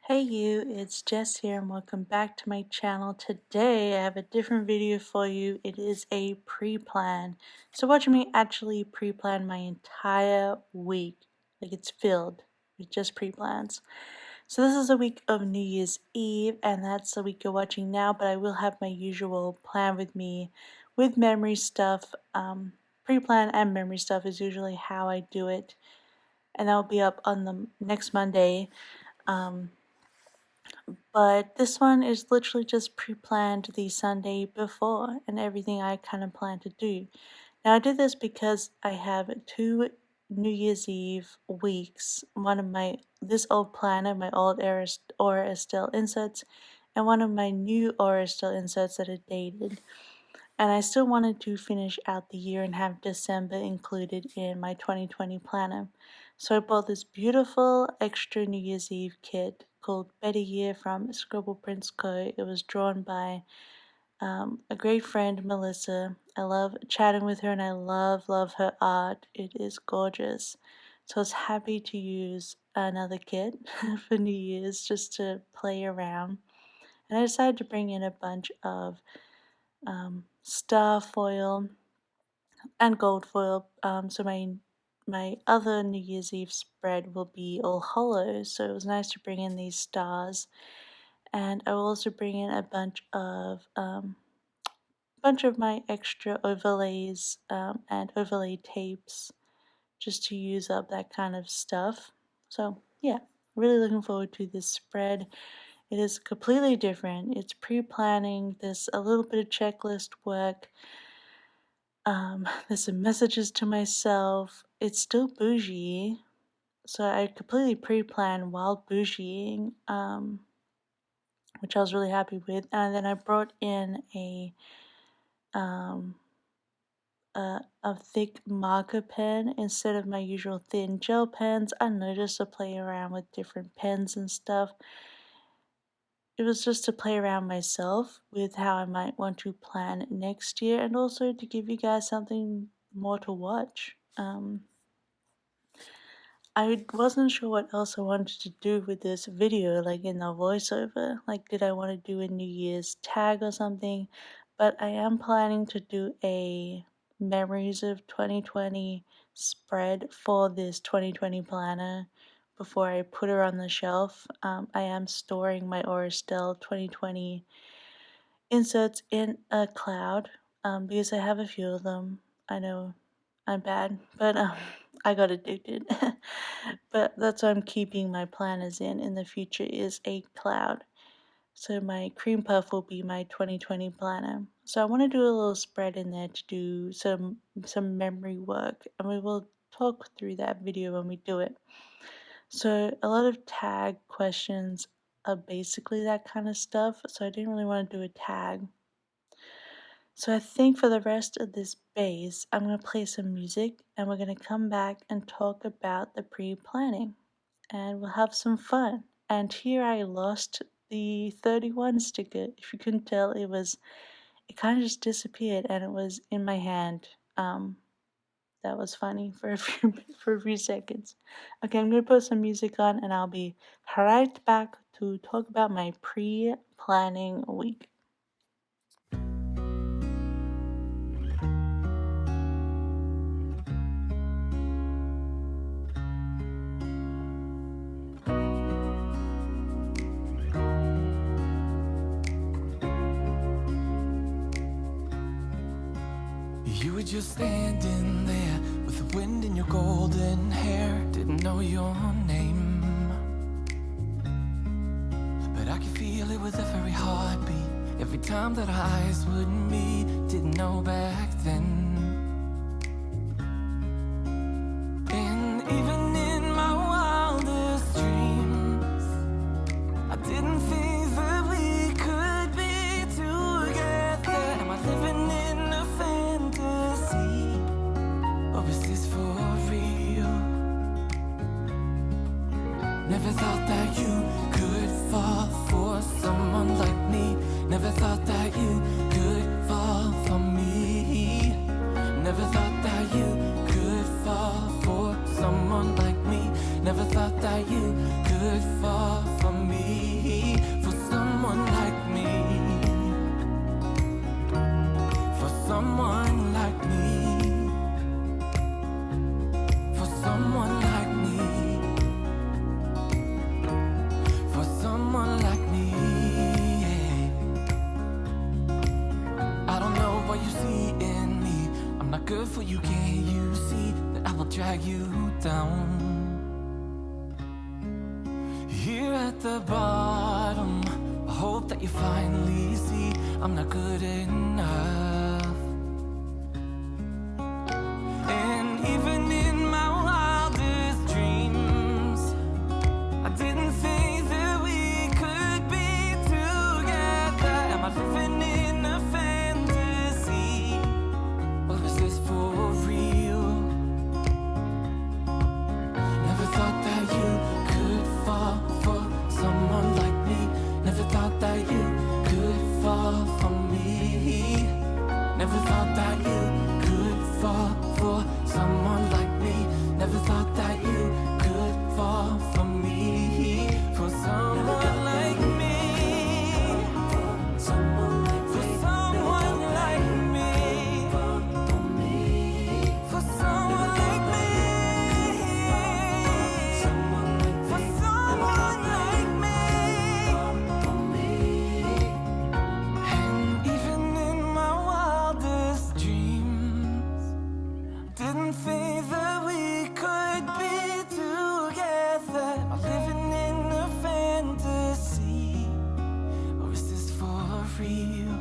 Hey you, it's Jess here and welcome back to my channel. Today I have a different video for you. It is a pre-plan. So watch me actually pre-plan my entire week. Like it's filled with just pre-plans. So this is a week of New Year's Eve and that's the week you're watching now, but I will have my usual plan with me with memory stuff. Pre-plan and memory stuff is usually how I do it. And that will be up on the next Monday. But this one is literally just pre-planned the Sunday before and everything I kind of plan to do. Now I did this because I have two New Year's Eve weeks. One of this old planner, my old Aura Estelle inserts, and one of my new Aura Estelle inserts that are dated. And I still wanted to finish out the year and have December included in my 2020 planner. So I bought this beautiful extra New Year's Eve kit called Better Year from Scribble Prints Co. It was drawn by a great friend, Melissa. I love chatting with her and I love her art. It is gorgeous. So I was happy to use another kit for New Year's just to play around. And I decided to bring in a bunch of star foil and gold foil. So my other New Year's Eve spread will be all hollow. So it was nice to bring in these stars, and I will also bring in a bunch of my extra overlays and overlay tapes, just to use up that kind of stuff. So yeah, really looking forward to this spread. It is completely different. It's pre-planning. There's a little bit of checklist work. There's some messages to myself. It's still bougie, so I completely pre-planned while bougieing, which I was really happy with. And then I brought in um, a thick marker pen instead of my usual thin gel pens. I noticed to play around with different pens and stuff. It was just to play around myself with how I might want to plan next year, and also to give you guys something more to watch. I wasn't sure what else I wanted to do with this video, like in the voiceover. Like, did I want to do a New Year's tag or something? But I am planning to do a Memories of 2020 spread for this 2020 planner before I put her on the shelf. I am storing my Orestelle 2020 inserts in a cloud because I have a few of them. I know I'm bad, but I got addicted. But that's what I'm keeping my planners in the future is a cloud. So my cream puff will be my 2020 planner. So I want to do a little spread in there to do some memory work, and we will talk through that video when we do it. So a lot of tag questions are basically that kind of stuff, so I didn't really want to do a tag. So I think for the rest of this base, I'm going to play some music and we're going to come back and talk about the pre-planning. And we'll have some fun. And here I lost the 31 sticker. If you couldn't tell, it kind of just disappeared and it was in my hand. That was funny for a few seconds. Okay, I'm going to put some music on and I'll be right back to talk about my pre-planning week. You were just standing there with the wind in your golden hair. Didn't know your name, but I could feel it with every heartbeat, every time that our eyes would meet. Didn't know back then. And even in my wildest dreams, I didn't think that we could be together. Am I living in a fantasy, or is this for real? Never thought that you could fall for someone like me. Never thought that you could fall for me. Never thought that you could fall for someone like me. Never thought that you could fall for me. drag you down. Here at the bottom, I hope that you finally see I'm not good enough. And even in my wildest dreams, I didn't think that we could be together. Am I living in a fantasy, or is this for real? Never thought that you could fall for someone like me. Never thought that you could fall for me. Never thought that you could fall for someone like me. Never thought that you could fall for me. For someone like me. Someone like me. For someone like me. For me. For someone like me. Someone like me. For someone like me. For me. And even in my wildest dreams, didn't think that we could be together. Am I living in a fantasy, or is this for real?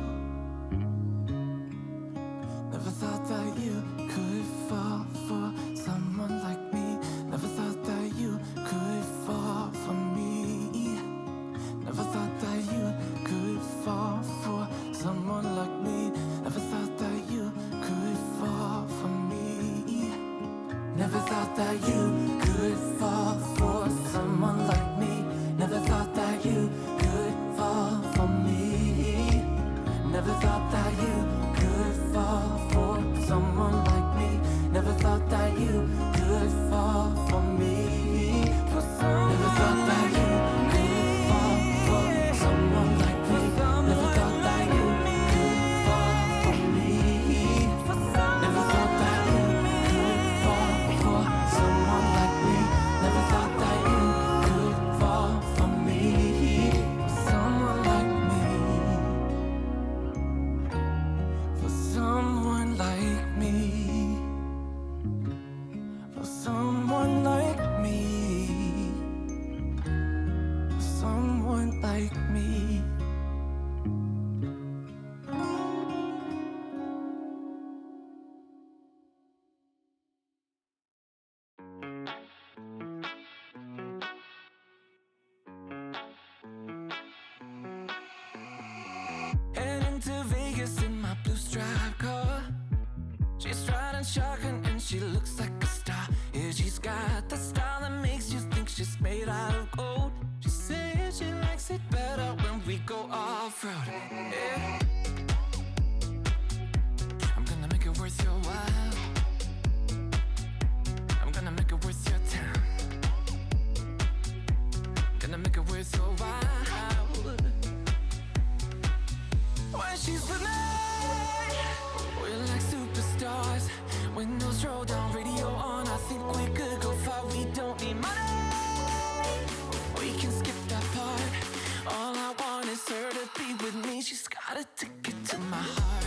Never thought that you could fall for someone like me. Never thought that you could fall for me. Never thought that you could fall for someone like me. Never thought that you could fall for me. Never thought that you could fall for someone like me. Never thought that you could fall for me. Never thought that you could fall for someone like me. Never thought that you could fall for me. For someone. Never thought that you could fall for someone like me. Never thought that you could fall for me. Never thought that you could fall for someone like me. Never thought that you could fall for me. Someone like me. For someone like me. For someone like me. For someone like me. Heading to Vegas in my blue striped car. She's riding shotgun and she looks like a star. Yeah, she's got the style that makes you think she's made out of gold. She says she likes it better when we go off-road. Yeah. I'm gonna make it worth your while. I'm gonna make it worth your time. Gonna make it worth your while. When she's with me, we're like superstars. Windows roll down, radio on. I think we could go far. We don't need money. We can skip that part. All I want is her to be with me. She's got a ticket to my heart.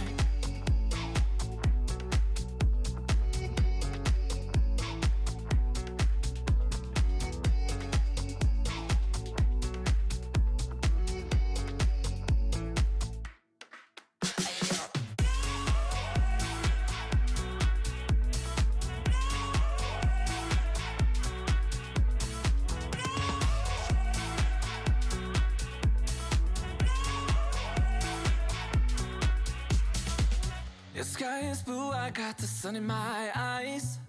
The sky is blue, I got the sun in my eyes.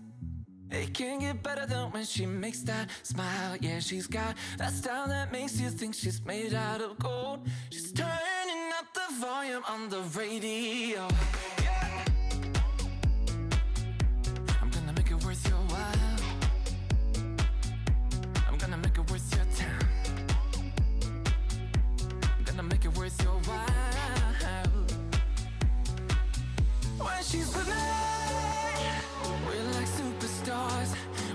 It can't get better than when she makes that smile. Yeah, she's got that style that makes you think she's made out of gold. She's turning up the volume on the radio. Yeah. I'm gonna make it worth your while. I'm gonna make it worth your time. I'm gonna make it worth your while. When she's with me, we're like superstars.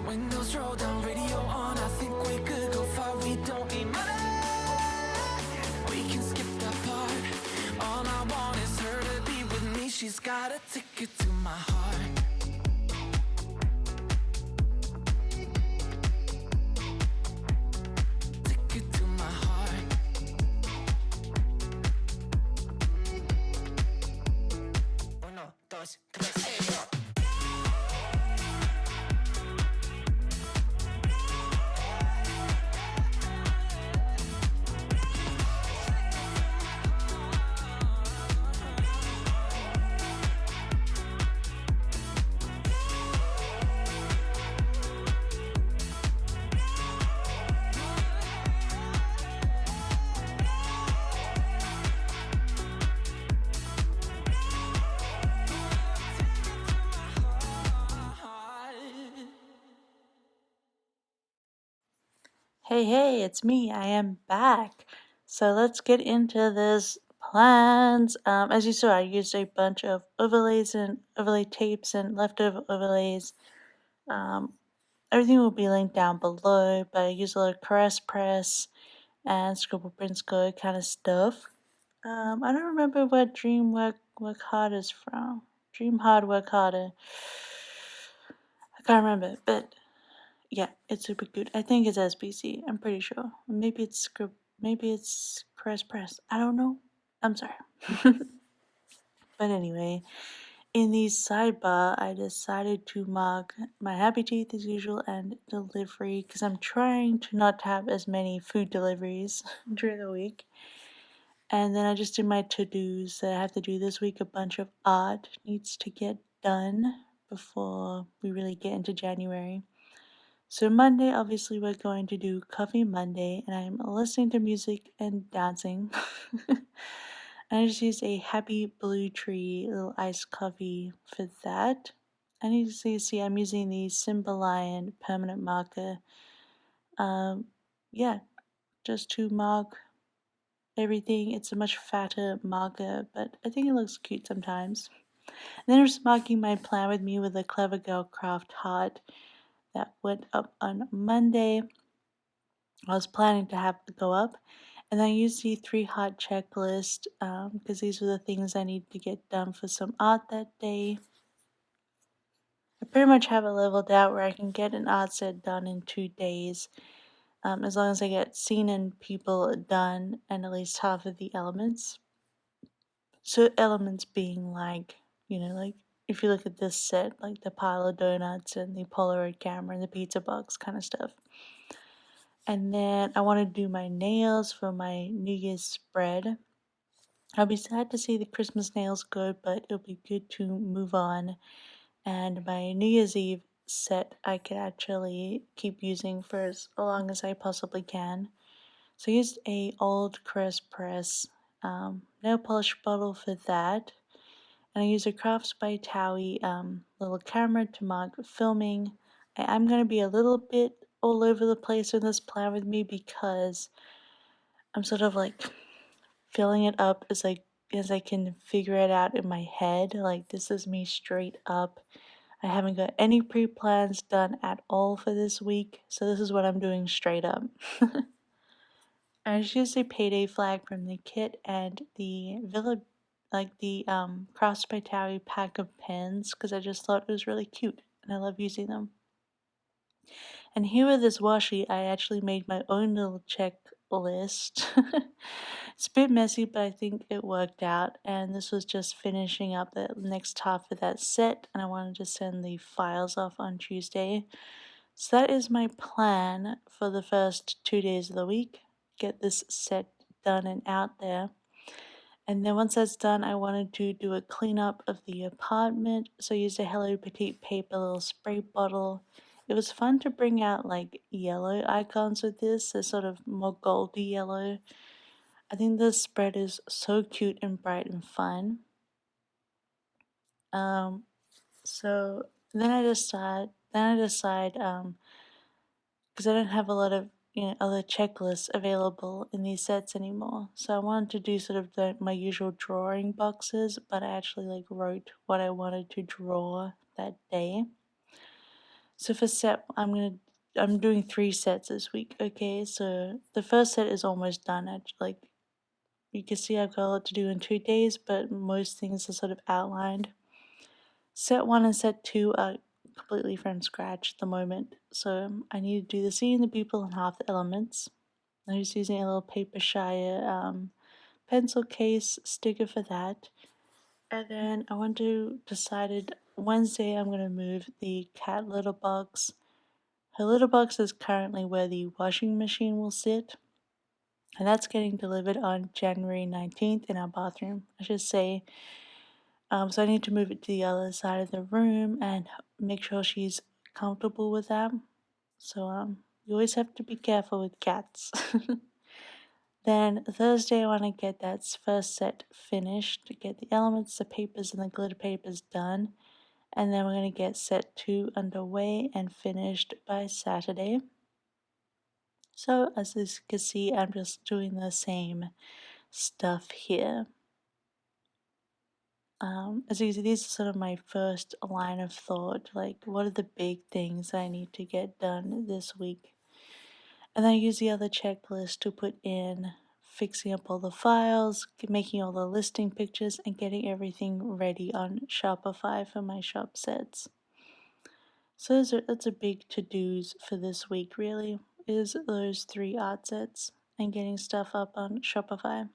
Windows roll down, radio on. I think we could go far. We don't need money. We can skip that part. All I want is her to be with me. She's got a ticket to my heart. Hey, it's me. I am back. So let's get into this plans. As you saw, I used a bunch of overlays and overlay tapes and leftover overlays. Um, Everything will be linked down below, but I use a lot of Caress Press and Scribble Prints Co kind of stuff. I don't remember where Dream Work Harder is from. Dream Hard Work Harder. I can't remember, but yeah, it's super good. I think it's SPC. I'm pretty sure. Maybe it's script. Maybe it's Press Press. I don't know. I'm sorry. But anyway, in the sidebar, I decided to mark my happy teeth as usual and delivery because I'm trying to not have as many food deliveries during the week. And then I just did my to-dos that I have to do this week. A bunch of art needs to get done before we really get into January. So Monday, obviously, we're going to do Coffee Monday, and I'm listening to music and dancing. And I just used a Happy Blue Tree little iced coffee for that. And you see, I'm using the Symbolion permanent marker. Um, yeah, just to mark everything. It's a much fatter marker, but I think it looks cute sometimes. And then I'm just marking my plan with me with a Clever Girl Craft heart that went up on Monday. I was planning to have it go up. And I used the 3 heart checklist because these were the things I need to get done for some art that day. I pretty much have it leveled out where I can get an art set done in 2 days, as long as I get scene and people done and at least half of the elements. So elements being like, like if you look at this set, like the pile of donuts and the Polaroid camera and the pizza box kind of stuff. And then I want to do my nails for my New Year's spread. I'll be sad to see the Christmas nails go, but it'll be good to move on. And my New Year's Eve set I could actually keep using for as long as I possibly can. So I used a old Caress Press nail polish bottle for that. And I used a Crafts by Towie little camera to mark filming. I'm going to be a little bit all over the place in this plan with me because I'm sort of like filling it up as I can figure it out in my head. Like this is me straight up. I haven't got any pre-plans done at all for this week, so this is what I'm doing straight up. I just used a payday flag from the kit and the villa, like the Crafts by Towie pack of pens, because I just thought it was really cute and I love using them. And here with this washi, I actually made my own little checklist. It's a bit messy, but I think it worked out. And this was just finishing up the next half of that set, and I wanted to send the files off on Tuesday. So that is my plan for the first 2 days of the week. Get this set done and out there. And then once that's done, I wanted to do a cleanup of the apartment. So I used a Hello Petite paper little spray bottle. It was fun to bring out like yellow icons with this. They're sort of more goldy yellow. I think the spread is so cute and bright and fun. So then I decide, because I don't have a lot of other checklists available in these sets anymore. So I wanted to do sort of my usual drawing boxes, but I actually like wrote what I wanted to draw that day. So for set, I'm doing 3 sets this week. Okay, so the first set is almost done. Like you can see, I've got a lot to do in 2 days, but most things are sort of outlined. Set 1 and set 2 are completely from scratch at the moment, so I need to do the scene, the people, and half the elements. I'm just using a little Papershire pencil case sticker for that. And then I want to decided Wednesday I'm going to move the cat litter box. Her litter box is currently where the washing machine will sit, and that's getting delivered on January 19th in our bathroom, I should say. So I need to move it to the other side of the room and make sure she's comfortable with that. So you always have to be careful with cats. Then Thursday I want to get that first set finished, to get the elements, the papers, and the glitter papers done. And then we're going to get set 2 underway and finished by Saturday. So as you can see, I'm just doing the same stuff here. As you can see, these are sort of my first line of thought, like what are the big things I need to get done this week? And then I use the other checklist to put in fixing up all the files, making all the listing pictures, and getting everything ready on Shopify for my shop sets. So that's a big to-dos for this week really, is those 3 art sets and getting stuff up on Shopify.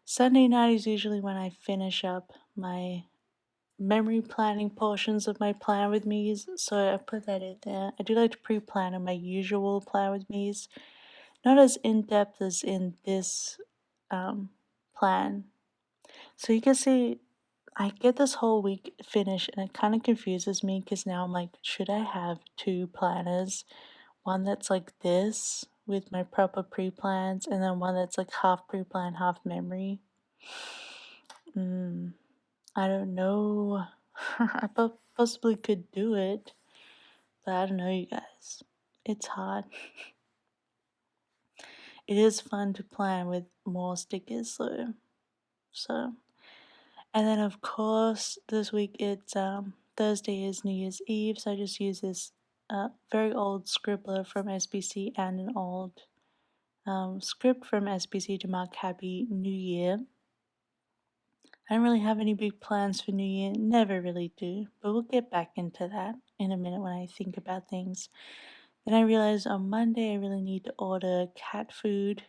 Sunday night is usually when I finish up my memory planning portions of my plan with me's, so I put that in there. I do like to pre-plan on my usual plan with me's, not as in-depth as in this plan. So you can see I get this whole week finished and it kind of confuses me because now I'm like, should I have 2 planners? One that's like this with my proper pre-plans and then one that's like half pre-plan, half memory. I don't know. I possibly could do it, but I don't know, you guys. It's hard. It is fun to plan with more stickers though. So, and then of course this week it's Thursday is New Year's Eve, so I just use this very old scribbler from SBC and an old script from SBC to mark Happy New Year. I don't really have any big plans for New Year, never really do, but we'll get back into that in a minute when I think about things. Then I realized on Monday I really need to order cat food,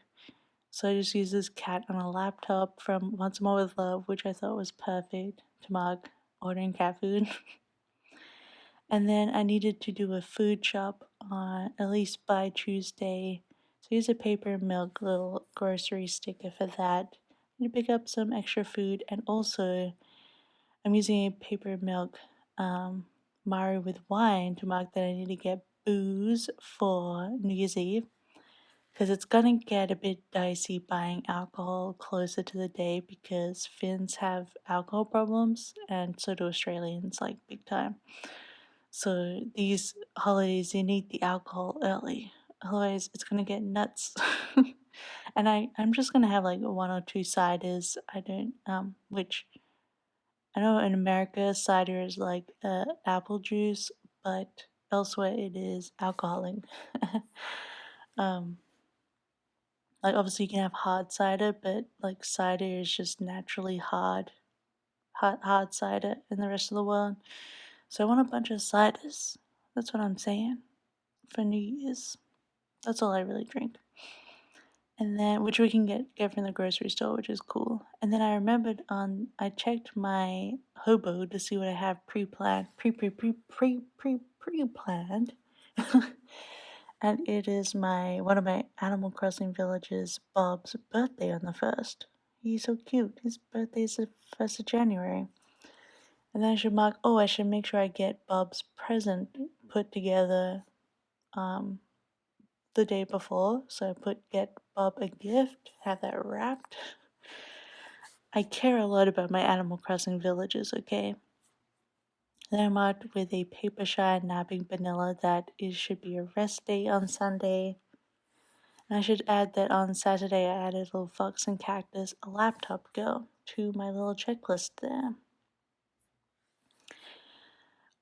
so I just use this cat on a laptop from Once More with Love, which I thought was perfect to mark ordering cat food. And then I needed to do a food shop on at least by Tuesday, so use a paper milk little grocery sticker for that. I need to pick up some extra food, and also I'm using a paper milk Mari with wine to mark that I need to get booze for New Year's Eve, because it's gonna get a bit dicey buying alcohol closer to the day because Finns have alcohol problems and so do Australians, like big time. So these holidays you need the alcohol early, otherwise it's gonna get nuts. And I'm just gonna have like 1 or 2 ciders. I don't which I know in America cider is like apple juice, but elsewhere it is alcoholic. um, like obviously you can have hard cider, but like cider is just naturally hard cider in the rest of the world. So I want a bunch of ciders. That's what I'm saying for New Year's. That's all I really drink. And then which we can get from the grocery store, which is cool. And then I remembered I checked my hobo to see what I have pre-planned, pre-planned. And it is one of my Animal Crossing villages, Bob's birthday on the 1st. He's so cute. His birthday is the 1st of January. And then I should make sure I get Bob's present put together the day before. So I get Bob a gift, have that wrapped. I care a lot about my Animal Crossing villages, okay? Then I marked with a Papershire napping vanilla that it should be a rest day on Sunday. And I should add that on Saturday I added little Fox and Cactus, a laptop girl, to my little checklist there.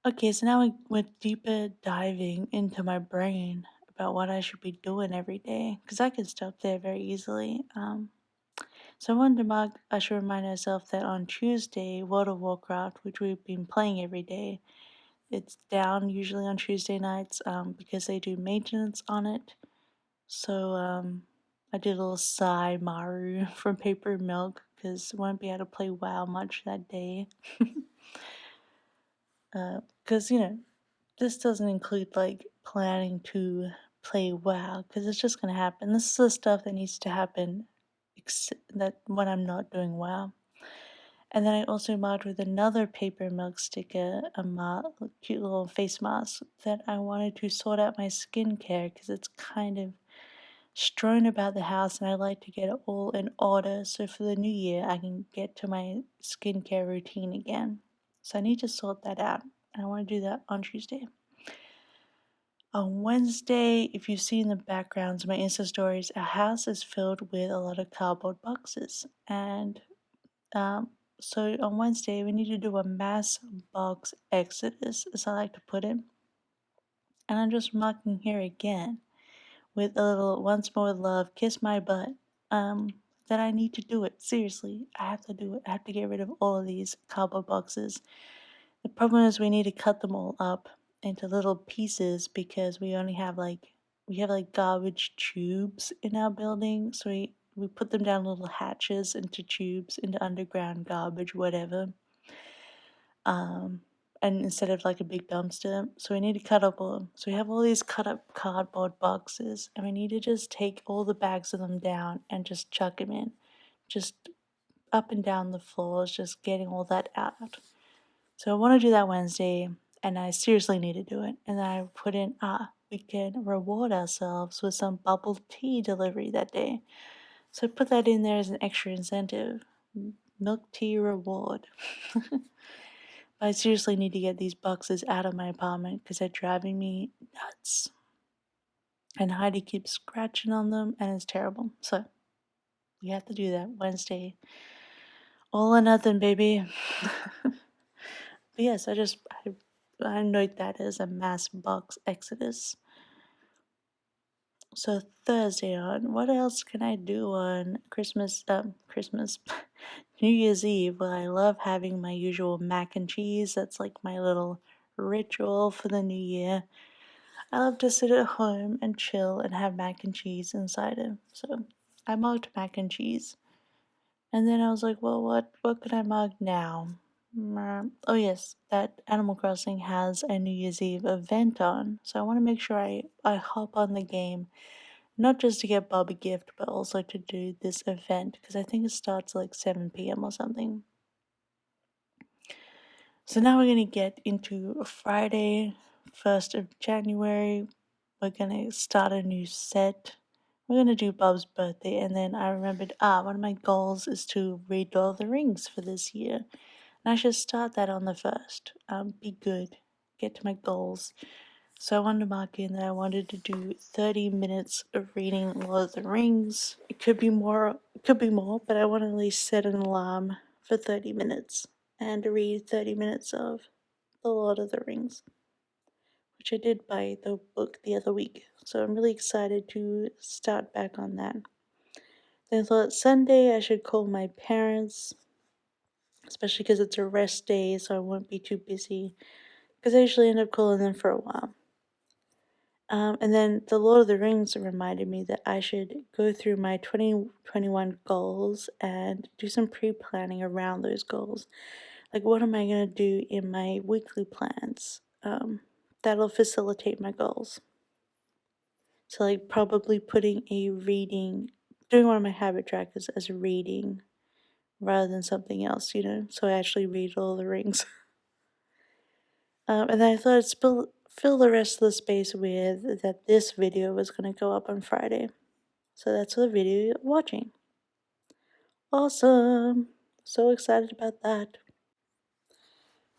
Okay, so now we're deeper diving into my brain about what I should be doing every day, because I can stop there very easily. So I wanted to mark, I should remind myself that on Tuesday, World of Warcraft, which we've been playing every day, it's down usually on Tuesday nights because they do maintenance on it. So I did a little sigh Maru from Paper Milk because I won't be able to play WoW much that day. Because, this doesn't include like planning to play WoW because it's just going to happen. This is the stuff that needs to happen that when I'm not doing WoW. And then I also marked with another paper milk sticker a cute little face mask that I wanted to sort out my skincare because it's kind of strewn about the house and I like to get it all in order so for the new year I can get to my skincare routine again. So I need to sort that out and I want to do that on Tuesday. On Wednesday, if you see in the backgrounds of my Insta stories, our house is filled with a lot of cardboard boxes. And so on Wednesday, we need to do a mass box exodus, as I like to put it. And I'm just marking here again with a little once more love, kiss my butt. That I need to do it. Seriously, I have to do it. I have to get rid of all of these cardboard boxes. The problem is we need to cut them all up into little pieces because we have like garbage tubes in our building. So we put them down little hatches into tubes, into underground garbage, whatever. And instead of like a big dumpster, so we need to cut up all. So we have all these cut up cardboard boxes, and we need to just take all the bags of them down and just chuck them in, just up and down the floors, just getting all that out. So I want to do that Wednesday, and I seriously need to do it. And then I put in, we can reward ourselves with some bubble tea delivery that day. So I put that in there as an extra incentive. Milk tea reward. I seriously need to get these boxes out of my apartment because they're driving me nuts. And Heidi keeps scratching on them, and it's terrible. So we have to do that Wednesday. All or nothing, baby. But yes, I note that as a mass box exodus. So Thursday on, what else can I do on Christmas, New Year's Eve? Well, I love having my usual mac and cheese. That's like my little ritual for the new year. I love to sit at home and chill and have mac and cheese inside it. So I marked mac and cheese. And then I was like, well, what could I mark now? Oh yes, that Animal Crossing has a New Year's Eve event on. So I want to make sure I hop on the game. Not just to get Bob a gift, but also to do this event. Because I think it starts like 7 p.m. or something. So now we're going to get into Friday, 1st of January. We're going to start a new set. We're going to do Bob's birthday. And then I remembered, one of my goals is to read Lord of the Rings for this year. And I should start that on the 1st. Be good. Get to my goals. So I wanted to mark in that I wanted to do 30 minutes of reading Lord of the Rings. It could be more, but I want to at least set an alarm for 30 minutes and read 30 minutes of The Lord of the Rings, which I did buy the book the other week. So I'm really excited to start back on that. Then I thought Sunday I should call my parents, especially because it's a rest day, so I won't be too busy. Because I usually end up calling them for a while. And then The Lord of the Rings reminded me that I should go through my 2021 goals and do some pre-planning around those goals. Like, what am I going to do in my weekly plans that'll facilitate my goals? So, like, probably putting doing one of my habit trackers as a reading rather than something else, so I actually read all the rings. And then I thought I'd fill the rest of the space with that this video was going to go up on Friday. So that's the video you're watching. Awesome! So excited about that.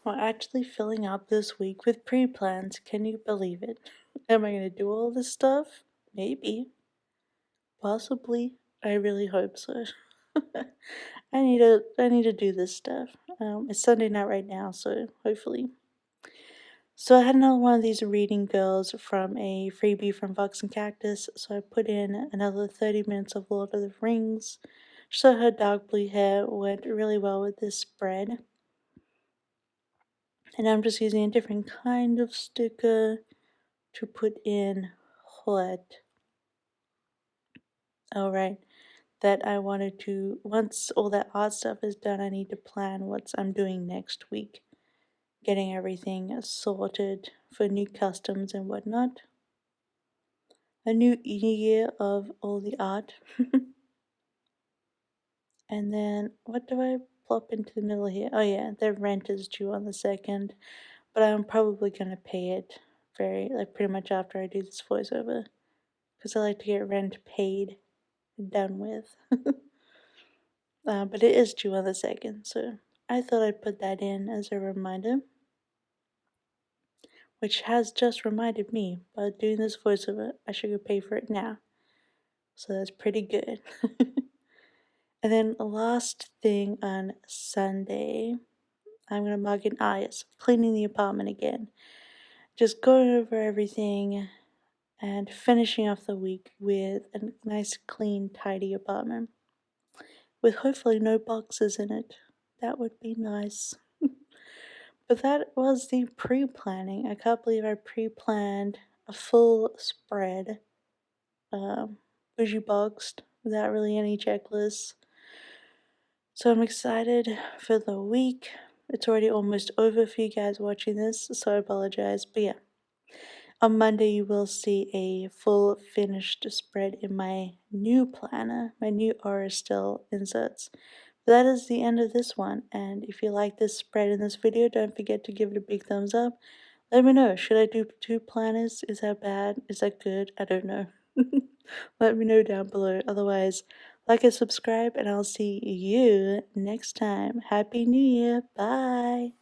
We're actually filling up this week with pre-plans. Can you believe it? Am I going to do all this stuff? Maybe. Possibly. I really hope so. I need to do this stuff. It's Sunday night right now, so hopefully. So I had another one of these reading girls from a freebie from Fox and Cactus, so I put in another 30 minutes of Lord of the Rings. So her dark blue hair went really well with this spread. And I'm just using a different kind of sticker to put in what? Oh, right. That I wanted to, once all that art stuff is done, I need to plan what I'm doing next week. Getting everything sorted for new customs and whatnot. A new year of all the art. And then, what do I plop into the middle here? Oh yeah, the rent is due on the 2nd. But I'm probably going to pay it pretty much after I do this voiceover. Because I like to get rent paid and done with. But it is due on the 2nd, so I thought I'd put that in as a reminder. which has just reminded me by doing this voiceover, I should go pay for it now. So that's pretty good. And then the last thing on Sunday, I'm gonna mug and eyes, cleaning the apartment again. Just going over everything and finishing off the week with a nice, clean, tidy apartment. With hopefully no boxes in it. That would be nice. But that was the pre-planning. I can't believe I pre-planned a full spread, bougie boxed, without really any checklists. So I'm excited for the week. It's already almost over for you guys watching this, so I apologize. But yeah, on Monday you will see a full finished spread in my new planner, my new Estelle inserts. That is the end of this one, and if you like this spread in this video, don't forget to give it a big thumbs up. Let me know, should I do 2 planners? Is that bad? Is that good? I don't know. Let me know down below. Otherwise, like and subscribe, and I'll see you next time. Happy New Year. Bye.